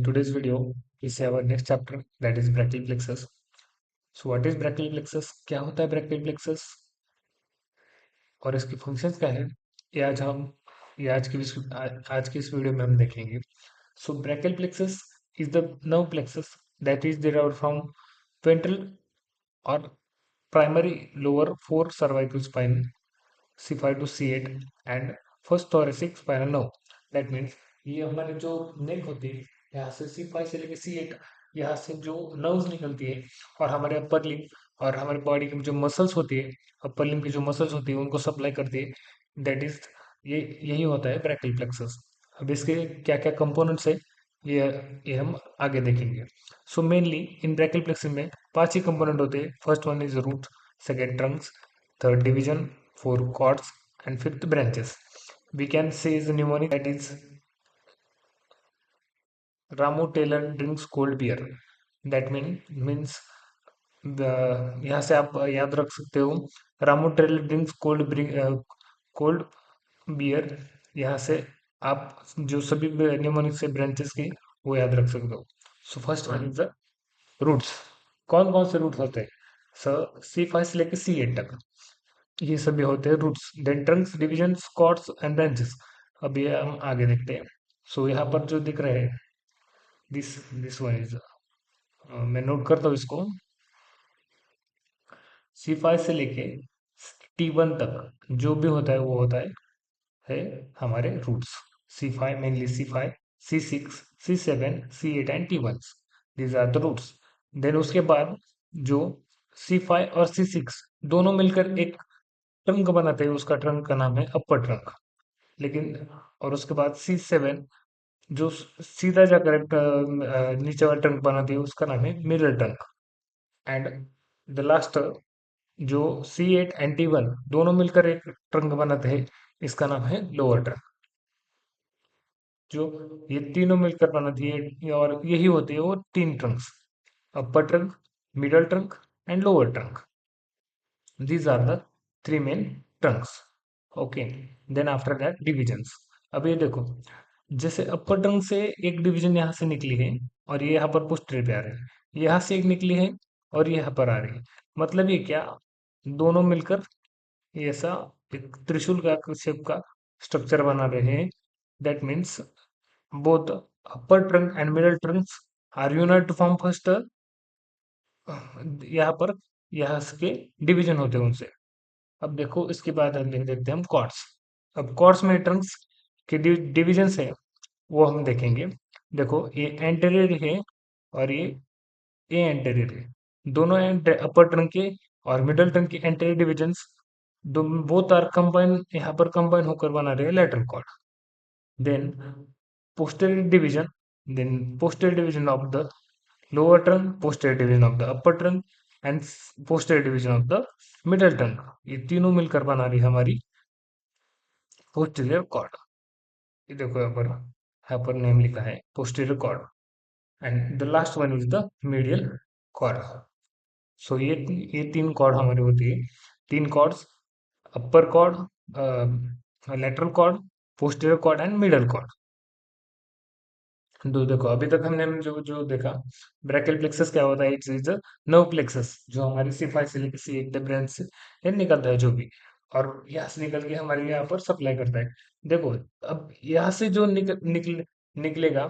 today's video we see our next chapter, that is brachial plexus. So what is brachial plexus? क्या होता है brachial plexus और इसकी functions क्या है, ये आज हम ये आज की इस वीडियो में हम देखेंगे. So brachial plexus is the nerve plexus that is derived from ventral or primary lower four cervical spine C5 to C8 and first thoracic spinal nerve. That means ये हमारे जो नेक होती है, यहाँ से C5 से लेके C8, यहाँ से जो नर्व्स निकलती है और हमारे अपर लिम्ब और हमारे बॉडी की जो मसल्स होती है, अपर लिम्ब की जो मसल्स होती है उनको सप्लाई करती है. दैट इज ये यही होता है ब्रैकियल प्लेक्सस. अब इसके क्या क्या कंपोनेंट्स है, ये ये हम आगे देखेंगे. So mainly in brachial plexus में 5 ही कंपोनेंट होते हैं. First one is root, second trunks, third division, four chords, and fifth branches. We can say is a mnemonic that is Ramu Taylor drinks cold beer. That means the यहाँ से आप याद रख सकते हो Ramu tailor drinks cold beer. यहाँ से आप जो सभी निमोनिक से ब्रांचेस की वो याद रख सकते हो. So first one is the roots. कौन कौन से रूट्स होते हैं? सर C5 से लेकर C8 तक ये सभी होते हैं roots. Then trunks, divisions, cords and branches. अब ये हम आगे देखते हैं. सो यहाँ पर जो दिख रहे हैं, दिस दिस वन इज, मैं नोट करता हूँ इसको. C5 से लेके T1 तक जो भी होता है वो होता है हमारे roots. C5 mainly C5, C6, C7, C8 and T1. These are the roots. Then उसके बाद जो C5 और C6 दोनों मिलकर एक ट्रंक बनाते हैं, उसका ट्रंक का नाम है अपर ट्रंक. लेकिन और उसके बाद C7 जो सीधा जाकर नीचे वाला ट्रंक बनाती है उसका नाम है mirror trunk. And the last जो C8 एंड T1 दोनों मिलकर एक ट्रंक बनाते हैं, इसका नाम है लोअर ट्रंक. जो ये तीनों मिलकर बनाती है और यही होती है वो तीन Trunks, upper trunk, middle trunk and lower trunk. These are the three main trunks. Okay. Then after that divisions. अब ये देखो, जैसे अपर ट्रंक से एक डिवीजन यहाँ से निकली है और ये यहाँ पर पोस्टीरियर पे आ रही है, यहाँ से एक निकली है और ये यहाँ पर आ रही है. मतलब ये क्या, दोनों मिलकर ये ऐसा एक त्रिशूल का शेप का स्ट्रक्चर बना रहे हैं. That means both upper trunk and middle trunks are unite to form first. यहाँ पर यहाँ के डिवीजन होते हैं उनसे. अब देखो इसके बाद हम देख देखते हैं हम कॉर्ड्स. अब कॉर्ड्स में ट्रंक्स के डिविजन्स है वो हम देखेंगे. देखो ये एंटेरियर है और ये एंटेरियर है. दोनों अपर ट्रंक के और मिडल ट्रंक के anterior divisions both are combine, यहाँ पर कंबाइन होकर बना रहे हैं lateral cord. Then posterior division, then posterior division of the lower trunk, posterior division of the upper trunk and posterior division of the middle trunk. ये तीनों मिलकर बना रही है हमारी posterior cord. ये देखो यहाँ पर नेम लिखा है posterior cord. And the last one is the medial cord. So ये तीन कॉर्ड हमारी होती है. तीन cords, upper cord, lateral cord, posterior cord and middle cord. तो देखो अभी तक हमने जो जो देखा, ब्रैकियल प्लेक्सस क्या होता है, इट इज नर्व प्लेक्सस जो हमारी C5 से लेकर C8 ब्रांच से ये निकलता है जो भी, और यहाँ से निकल के हमारे यहाँ पर सप्लाई करता है. देखो अब यहाँ से जो निकलेगा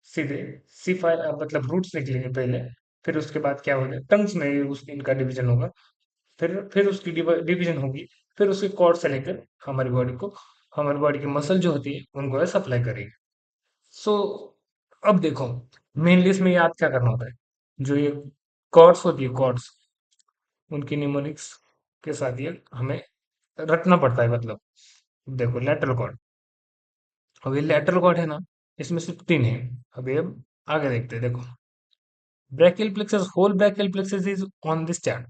सीधे C5, मतलब रूट्स निकलेंगे पहले, फिर उसके बाद क्या होगा, टंग्स में उस इनका डिवीजन होगा, फिर उसकी डिवीजन होगी, फिर उसके कॉर्ड से लेकर हमारी बॉडी की मसल जो होती है उनको सप्लाई करेगी. सो अब देखो, मेनली इसमें याद क्या करना होता है, जो ये कॉर्ड्स होती है, कॉर्ड्स उनकी निमोनिक्स के साथ ये हमें रखना पड़ता है. मतलब देखो लेटरल कॉर्ड, अब ये लेटरल कॉर्ड है ना, इसमें सिर्फ तीन है. अब ये आगे देखते हैं. देखो brachial plexus, whole brachial plexus is on this chart.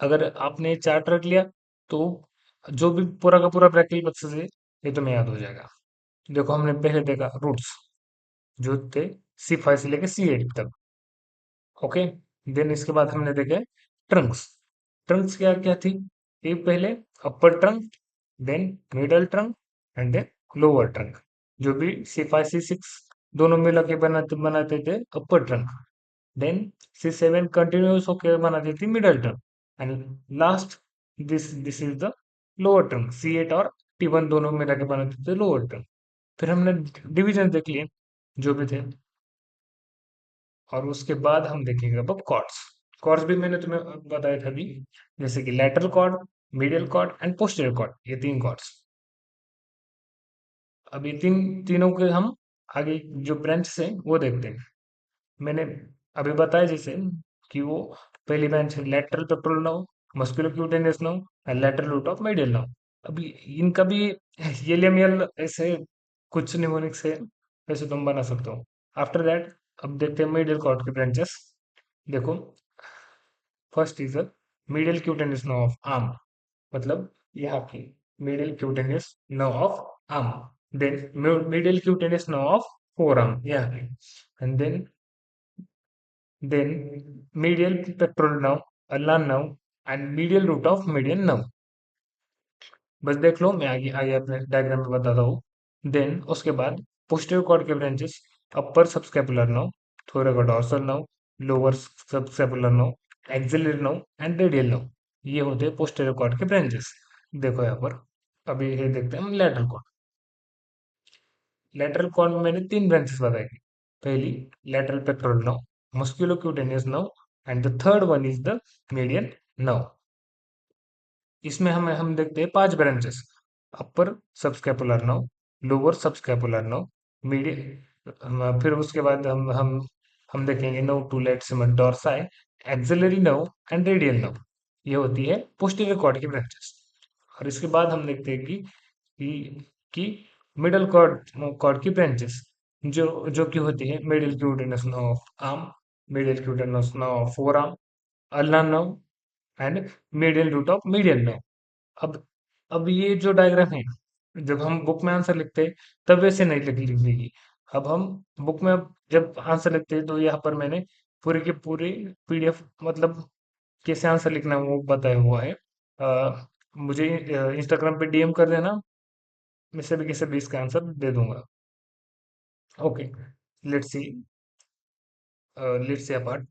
अगर आपने चार्ट रख लिया तो जो भी पूरा का पूरा ब्रैकियल प्लेक्सस है ये तुम्हें याद हो जाएगा. देखो हमने पहले देखा रूट्स जो थे C5 से लेके C8 तक. ओके. देन इसके बाद हमने देखे ट्रंक्स. ट्रंक्स क्या क्या थी, एक पहले upper trunk, then middle trunk and then lower trunk. जो भी C5 C6 दोनों मिला के बनाते बनाते थे अपर ट्रंक। देन C7 कंटिन्यूस होकर बनाती थी middle trunk. And last this is the lower trunk. C8 और T1 दोनों मिला के बनाते थे लोअर ट्रंक। फिर हमने डिवीजन देख लिए जो भी थे, और उसके बाद हम देखेंगे अब कॉर्ड्स। कॉर्ड्स भी मैंने तुम्हें बताया था अभी, जैसे कि lateral cord, medial cord and posterior cord, ये तीन कॉर्ड्स। अब ये तीनों के हम आगे जो ब्रांच है वो देखते हैं। मैंने अभी बताया जैसे कि वो पहली ब्रांच है lateral pectoral nerve, musculocutaneous nerve and lateral root of medial nerve. अभी इनका भी एल ऐसे कुछ निमोनिक्स है, वैसे तुम बना सकते हो। आफ्टर दैट अब देखते हैं मीडियल कॉर्ड के ब्रांचेस। देखो, first is medial cutaneous nerve of arm, मतलब यहाँ की medial cutaneous nerve of arm. Then medial cutaneous nerve of forearm यहाँ की। And then medial pectoral nerve, ulnar nerve and medial root of median nerve। बस देख लो, मैं आगे आगे अपने डायग्राम में बताता हूँ। देन उसके बाद पोस्टीरियर कॉर्ड के branches, upper subscapular nerve, thoracodorsal nerve, lower subscapular nerve, axillary nerve and radial nerve. ये होते हैं पोस्टीरियर कॉर्ड के ब्रांचेस। देखो यहाँ पर, अभी ये देखते हैं हम लैटरल कॉर्ड। लैटरल कॉर्ड में मैंने तीन ब्रांचेस बताई थी। पहली lateral pectoral nerve, musculocutaneous nerve and the third one is the median nerve. इसमें हम देखते हैं पांच branches. Upper subscapular nerve, lower subscapular nerve, median, फिर उसके बाद हम देखेंगे nerve to latissimus dorsi, axillary nerve and radial nerve. ये होती है पोस्टीरियर कॉर्ड की ब्रांचेस। और इसके बाद हम देखते हैं कि मिडल कॉर्ड कॉर्ड की ब्रांचेस, जो जो कि होती है middle cutaneous nerve of arm, middle cutaneous nerve of forearm, ulnar nerve and medial root of medial nerve. अब अब ये जो डायग्राम है, जब हम बुक में आंसर लिखते हैं तब वैसे नहीं लिखेगी। अब हम बुक में अब जब आंसर लिखते हैं तो यहाँ पर मैंने पूरे के पूरे PDF, मतलब कैसे आंसर लिखना है वो बताया हुआ है। मुझे इंस्टाग्राम पे DM कर देना, मैं सभी के सभी इसका आंसर दे दूंगा। Okay, let's see, let's see apart.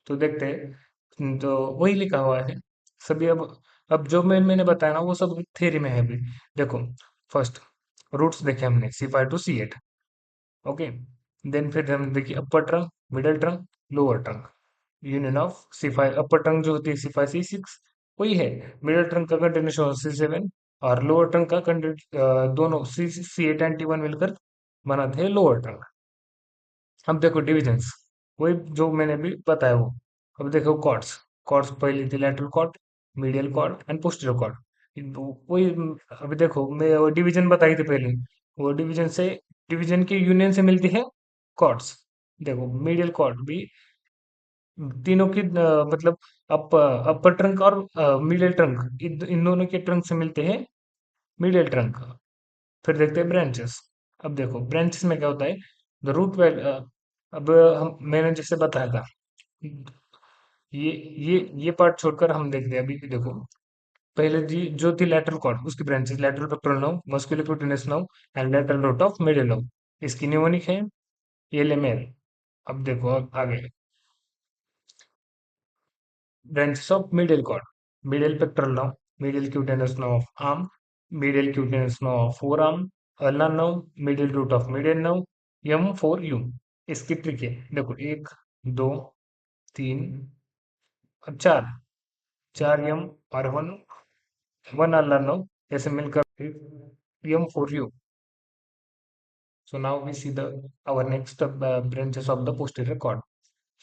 तो देखते हैं। तो वही लिखा हुआ है सभी। अब जो मैंने बताया ना वो सब थ्योरी में है अभी। देखो, फर्स्ट रूट्स देखे हमने C5 to C8। Okay, then फिर हम देखिए अपर trunk, middle trunk, lower trunk. Union of C5, upper trunk जो होती है C5 C6 वही है। मिडल ट्रंक का कंटिन्यूशन C7 और लोअर ट्रंक का दोनों C8 एंड T1 मिलकर बनाते हैं लोअर ट्रंक। अब देखो डिविजन्स, वही जो मैंने अभी बताया वो। अब देखो कॉर्ड्स। कॉर्ड्स पहली थी lateral cord, medial cord and posterior cord. वही अभी देखो, मैं वो डिवीजन बताई थी पहले, वो डिवीजन के यूनियन से मिलती है कॉर्ड्स। देखो मीडियल कॉर्ड भी तीनों की मतलब अपर ट्रंक और मिडिल ट्रंक, इन दोनों के ट्रंक से मिलते हैं मिडिल ट्रंक। फिर देखते हैं ब्रांचेस। अब देखो ब्रांचेस में क्या होता है, द रूट वेल। अब मैंने जैसे बताया था, ये ये पार्ट छोड़कर हम देखते हैं अभी। देखो, पहले जी जो थी लैटरल कॉर्ड, उसकी branches lateral pectoral nerve, musculocutaneous nerve and lateral root of medial nerve. इसकी न्यूमोनिक है LML। अब देखो अब आगे branches of medial cord, medial pectoral nerve, medial cutaneous nerve of arm, medial cutaneous nerve of forearm, ulnar nerve, medial root of median nerve, M4U। इसकी trick है, देखो एक, दो, तीन और चार, चार यम और वन अल्नर नर्व, ऐसे मिलकर M4U। So now we see the our next branches of the posterior cord.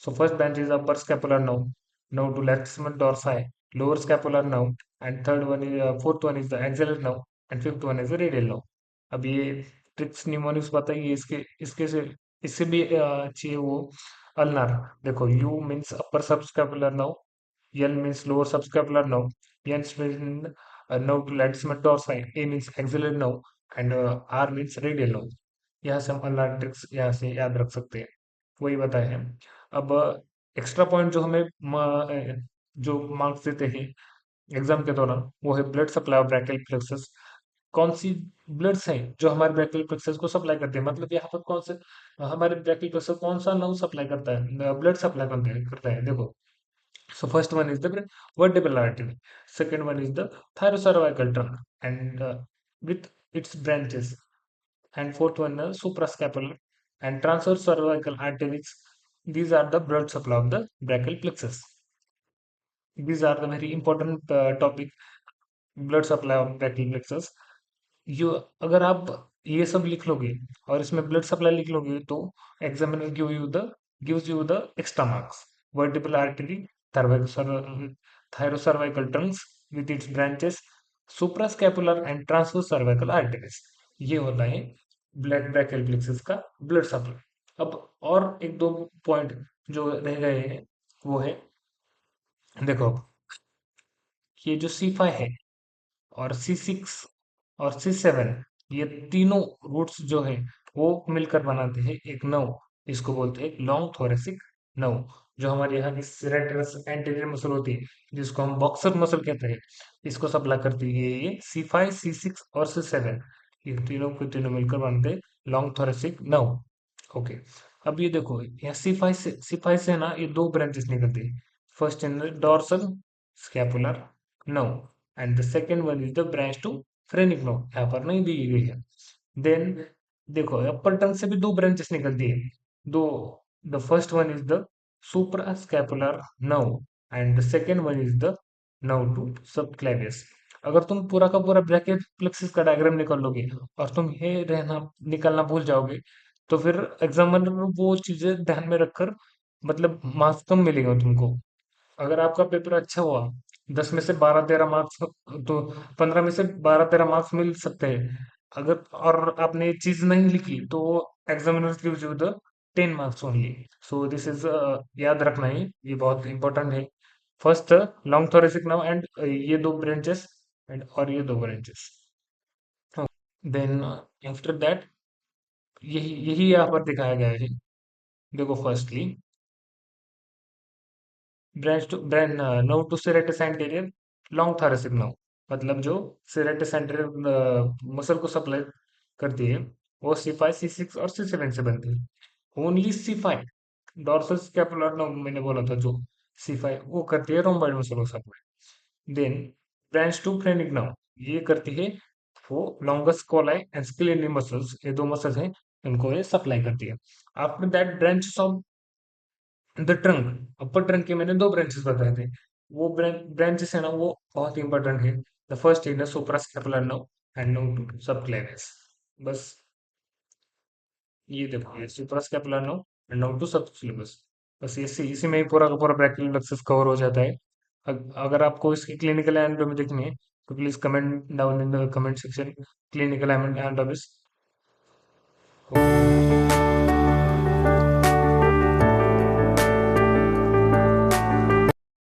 So first branch is upper scapular nerve, nerve to latissimus dorsi, lower scapular nerve, and third one is fourth one is the axillary nerve, and fifth one is the radial nerve। अब ये tricks mnemonics बताइए, इसके से इससे भी अच्छी है वो अल्नार। देखो, U means upper subscapular nerve, L means lower subscapular nerve, N means nerve to latissimus dorsi, A means axillary nerve, and R means radial nerve। यहाँ से हम अल्नार ट्रिक्स यहाँ से याद रख सकते हैं, वही बताए हैं। अब एक्स्ट्रा पॉइंट जो हमें जो मार्क्स देते हैं एग्जाम के दौरान, वो है blood supply of brachial plexus. कौन सी ब्लड्स हैं जो हमारे ब्रैकियल प्लेक्सस को सप्लाई करते हैं, मतलब यहाँ पर कौन से हमारे ब्रैकियल प्लेक्सस कौन सा नर्व सप्लाई करता है, ब्लड सप्लाई करता है देखो। So first one is the vertebral artery. Second one is the thyrocervical trunk and with its branches. And fourth one the suprascapular and transverse cervical arteries. These are the blood supply of the brachial plexus. These are the very important topic, blood supply of brachial plexus. you अगर आप ये सब लिख लोगे और इसमें blood supply लिख लोगे तो examiner gives you the extra marks. Vertebral artery, thyrocervical trunks with its branches, suprascapular and transverse cervical arteries. ये होता है ब्लड ब्रैकियल प्लेक्सस का ब्लड सप्लाई। अब और एक दो पॉइंट जो रह गए हैं वो है, देखो ये जो C5 है और C6 और C7, ये तीनों रूट्स जो है वो मिलकर बनाते हैं एक नव, इसको बोलते हैं लॉन्ग थोरेसिक नव। जो हमारे यहाँ की सेरेटस एंटीरियर मसल होती है जिसको हम बॉक्सर मसल कहते हैं, इसको सप्लाई करती है ये C5 C6 और C7, ये तीनों के तीनों मिलकर बनते हैं लॉन्ग थोरेसिक नव। ओके, अब ये देखो यहाँ C5 से ना ये दो ब्रांचेस निकलती है। First in dorsal scapular nerve and the second one is the branch to phrenic node, यहाँ पर नहीं दी गई है। देन देखो अपर टंग से भी दो ब्रांचेस निकलती है, दो। The first one is the suprascapular nerve and the second one is the nerve to subclavius. अगर तुम पूरा का पूरा ब्रैकियल प्लेक्सिस का डायग्राम निकाल लोगे और तुम ये रहना निकालना भूल जाओगे तो फिर एग्जामिनर वो चीजें ध्यान में रखकर मतलब मार्क्स कम मिलेगा तुमको। अगर आपका पेपर अच्छा हुआ, 10 में से 12-13 मार्क्स, तो 15 में से 12-13 मार्क्स मिल सकते हैं। अगर और आपने ये चीज नहीं लिखी तो examiner gives you the 10 marks only. So this is याद रखना है, ये बहुत इंपॉर्टेंट है। First long thoracic now and ये दो ब्रांचेस एंड और ये दो ब्रांचेस। देन आफ्टर दैट यही यही यहाँ पर दिखाया गया है। देखो firstly branch nerve to serratus anterior long thoracic nerve, मतलब जो सेरेटस एंटीरियर मसल को सप्लाई करती है वो C5 C6 और C7 से बनती है। Only C5 dorsal scapular nerve मैंने बोला था जो C5 वो करती है रोम्बॉइड मसल को supply. Then branch to phrenic nerve ये करती है वो longus colli and splenic muscles, ये दो मसल्स हैं इनको ये सप्लाई करती है। After that branch of the trunk, upper trunk के मैंने दो ब्रांचेस बताए थे, वो ब्रांचेस है ना वो बहुत इंपॉर्टेंट है। The first is the suprascapular nerve and nerve to subclavius. बस ये देखो ये suprascapular nerve and nerve to subclavius, बस इसी में ही पूरा का पूरा ब्रैकियल प्लेक्सस कवर हो जाता है। अगर आपको इसकी क्लिनिकल एनाटॉमी देखनी है तो please comment down in the comment section clinical anatomy